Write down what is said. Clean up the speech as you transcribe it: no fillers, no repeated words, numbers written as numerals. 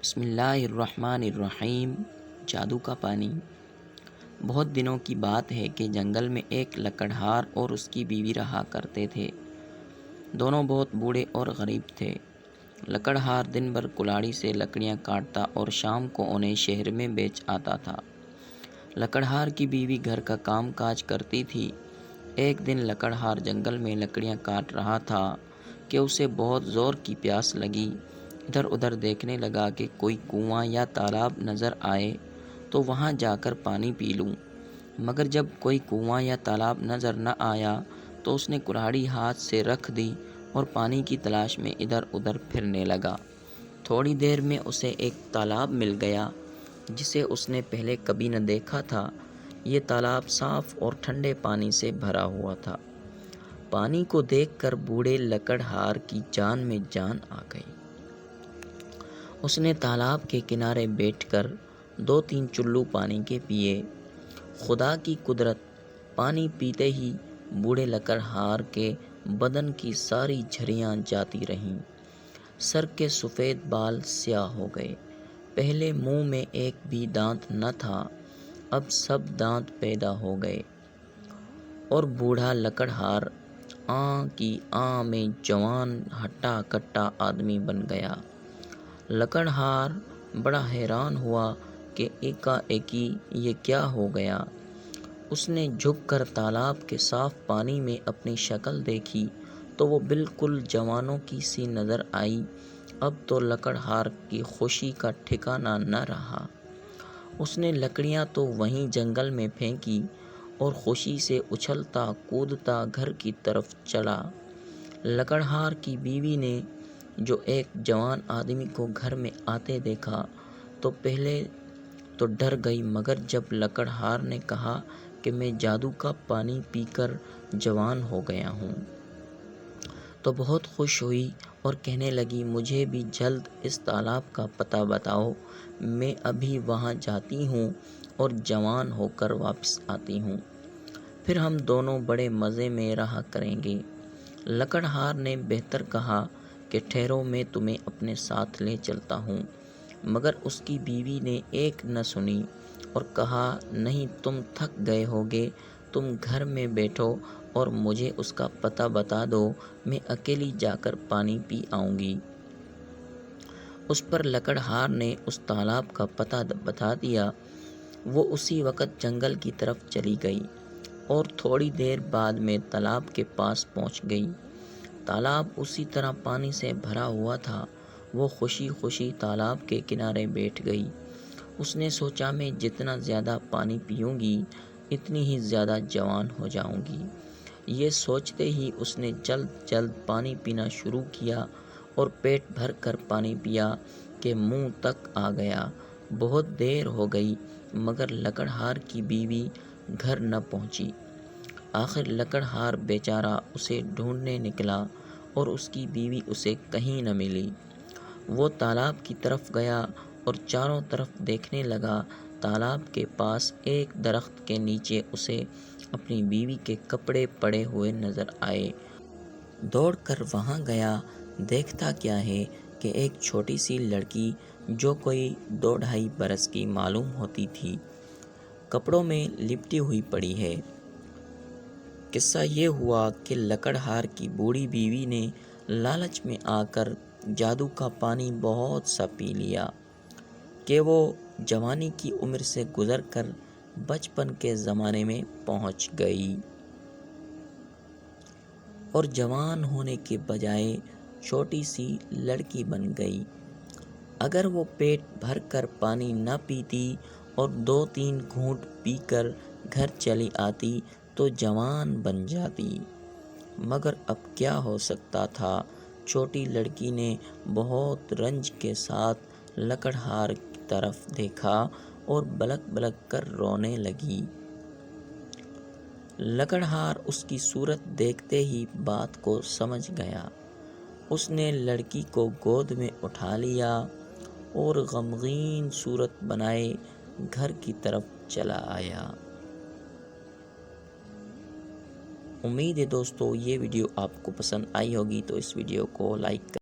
بسم اللہ الرحمن الرحیم۔ جادو کا پانی۔ بہت دنوں کی بات ہے کہ جنگل میں ایک لکڑہار اور اس کی بیوی رہا کرتے تھے۔ دونوں بہت بوڑھے اور غریب تھے۔ لکڑہار دن بھر کلاڑی سے لکڑیاں کاٹتا اور شام کو انہیں شہر میں بیچ آتا تھا۔ لکڑہار کی بیوی گھر کا کام کاج کرتی تھی۔ ایک دن لکڑہار جنگل میں لکڑیاں کاٹ رہا تھا کہ اسے بہت زور کی پیاس لگی۔ ادھر ادھر دیکھنے لگا کہ کوئی کنواں یا تالاب نظر آئے تو وہاں جا کر پانی پی لوں، مگر جب کوئی کنواں یا تالاب نظر نہ آیا تو اس نے کلاڑی ہاتھ سے رکھ دی اور پانی کی تلاش میں ادھر ادھر پھرنے لگا۔ تھوڑی دیر میں اسے ایک تالاب مل گیا جسے اس نے پہلے کبھی نہ دیکھا تھا۔ یہ تالاب صاف اور ٹھنڈے پانی سے بھرا ہوا تھا۔ پانی کو دیکھ کر بوڑھے لکڑہار کی جان میں جان آ گئی۔ اس نے تالاب کے کنارے بیٹھ کر 2-3 چلو پانی کے پیے۔ خدا کی قدرت، پانی پیتے ہی بوڑھے لکڑہار کے بدن کی ساری جھریاں جاتی رہیں۔ سر کے سفید بال سیاہ ہو گئے۔ پہلے منہ میں ایک بھی دانت نہ تھا، اب سب دانت پیدا ہو گئے اور بوڑھا لکڑہار آں کی آں میں جوان ہٹا کٹا آدمی بن گیا۔ لکڑہار بڑا حیران ہوا کہ ایکا-ایکی یہ کیا ہو گیا۔ اس نے جھک کر تالاب کے صاف پانی میں اپنی شکل دیکھی تو وہ بالکل جوانوں کی سی نظر آئی۔ اب تو لکڑہار کی خوشی کا ٹھکانہ نہ رہا۔ اس نے لکڑیاں تو وہیں جنگل میں پھینکی اور خوشی سے اچھلتا کودتا گھر کی طرف چلا۔ لکڑہار کی بیوی نے جو ایک جوان آدمی کو گھر میں آتے دیکھا تو پہلے تو ڈر گئی، مگر جب لکڑہار نے کہا کہ میں جادو کا پانی پی کر جوان ہو گیا ہوں تو بہت خوش ہوئی اور کہنے لگی، مجھے بھی جلد اس تالاب کا پتہ بتاؤ، میں ابھی وہاں جاتی ہوں اور جوان ہو کر واپس آتی ہوں، پھر ہم دونوں بڑے مزے میں رہا کریں گے۔ لکڑہار نے بہتر کہا کہ ٹھہرو، میں تمہیں اپنے ساتھ لے چلتا ہوں، مگر اس کی بیوی نے ایک نہ سنی اور کہا، نہیں، تم تھک گئے ہوگے، تم گھر میں بیٹھو اور مجھے اس کا پتہ بتا دو، میں اکیلی جا کر پانی پی آؤں گی۔ اس پر لکڑہار نے اس تالاب کا پتہ بتا دیا۔ وہ اسی وقت جنگل کی طرف چلی گئی اور تھوڑی دیر بعد میں تالاب کے پاس پہنچ گئی۔ تالاب اسی طرح پانی سے بھرا ہوا تھا۔ وہ خوشی خوشی تالاب کے کنارے بیٹھ گئی۔ اس نے سوچا، میں جتنا زیادہ پانی پیوں گی اتنی ہی زیادہ جوان ہو جاؤں گی۔ یہ سوچتے ہی اس نے جلد جلد پانی پینا شروع کیا اور پیٹ بھر کر پانی پیا کہ منہ تک آ گیا۔ بہت دیر ہو گئی مگر لکڑہار کی بیوی گھر نہ پہنچی۔ آخر لکڑہار بیچارہ اسے ڈھونڈنے نکلا اور اس کی بیوی اسے کہیں نہ ملی۔ وہ تالاب کی طرف گیا اور چاروں طرف دیکھنے لگا۔ تالاب کے پاس ایک درخت کے نیچے اسے اپنی بیوی کے کپڑے پڑے ہوئے نظر آئے۔ دوڑ کر وہاں گیا، دیکھتا کیا ہے کہ ایک چھوٹی سی لڑکی جو کوئی 2-2.5 برس کی معلوم ہوتی تھی، کپڑوں میں لپٹی ہوئی پڑی ہے۔ قصہ یہ ہوا کہ لکڑہار کی بوڑھی بیوی نے لالچ میں آ کر جادو کا پانی بہت سا پی لیا کہ وہ جوانی کی عمر سے گزر کر بچپن کے زمانے میں پہنچ گئی اور جوان ہونے کے بجائے چھوٹی سی لڑکی بن گئی۔ اگر وہ پیٹ بھر کر پانی نہ پیتی اور 2-3 گھونٹ پی کر گھر چلی آتی تو جوان بن جاتی، مگر اب کیا ہو سکتا تھا۔ چھوٹی لڑکی نے بہت رنج کے ساتھ لکڑہار کی طرف دیکھا اور بلک بلک کر رونے لگی۔ لکڑہار اس کی صورت دیکھتے ہی بات کو سمجھ گیا۔ اس نے لڑکی کو گود میں اٹھا لیا اور غمگین صورت بنائے گھر کی طرف چلا آیا۔ امید ہے دوستو یہ ویڈیو آپ کو پسند آئی ہوگی، تو اس ویڈیو کو لائک کریں۔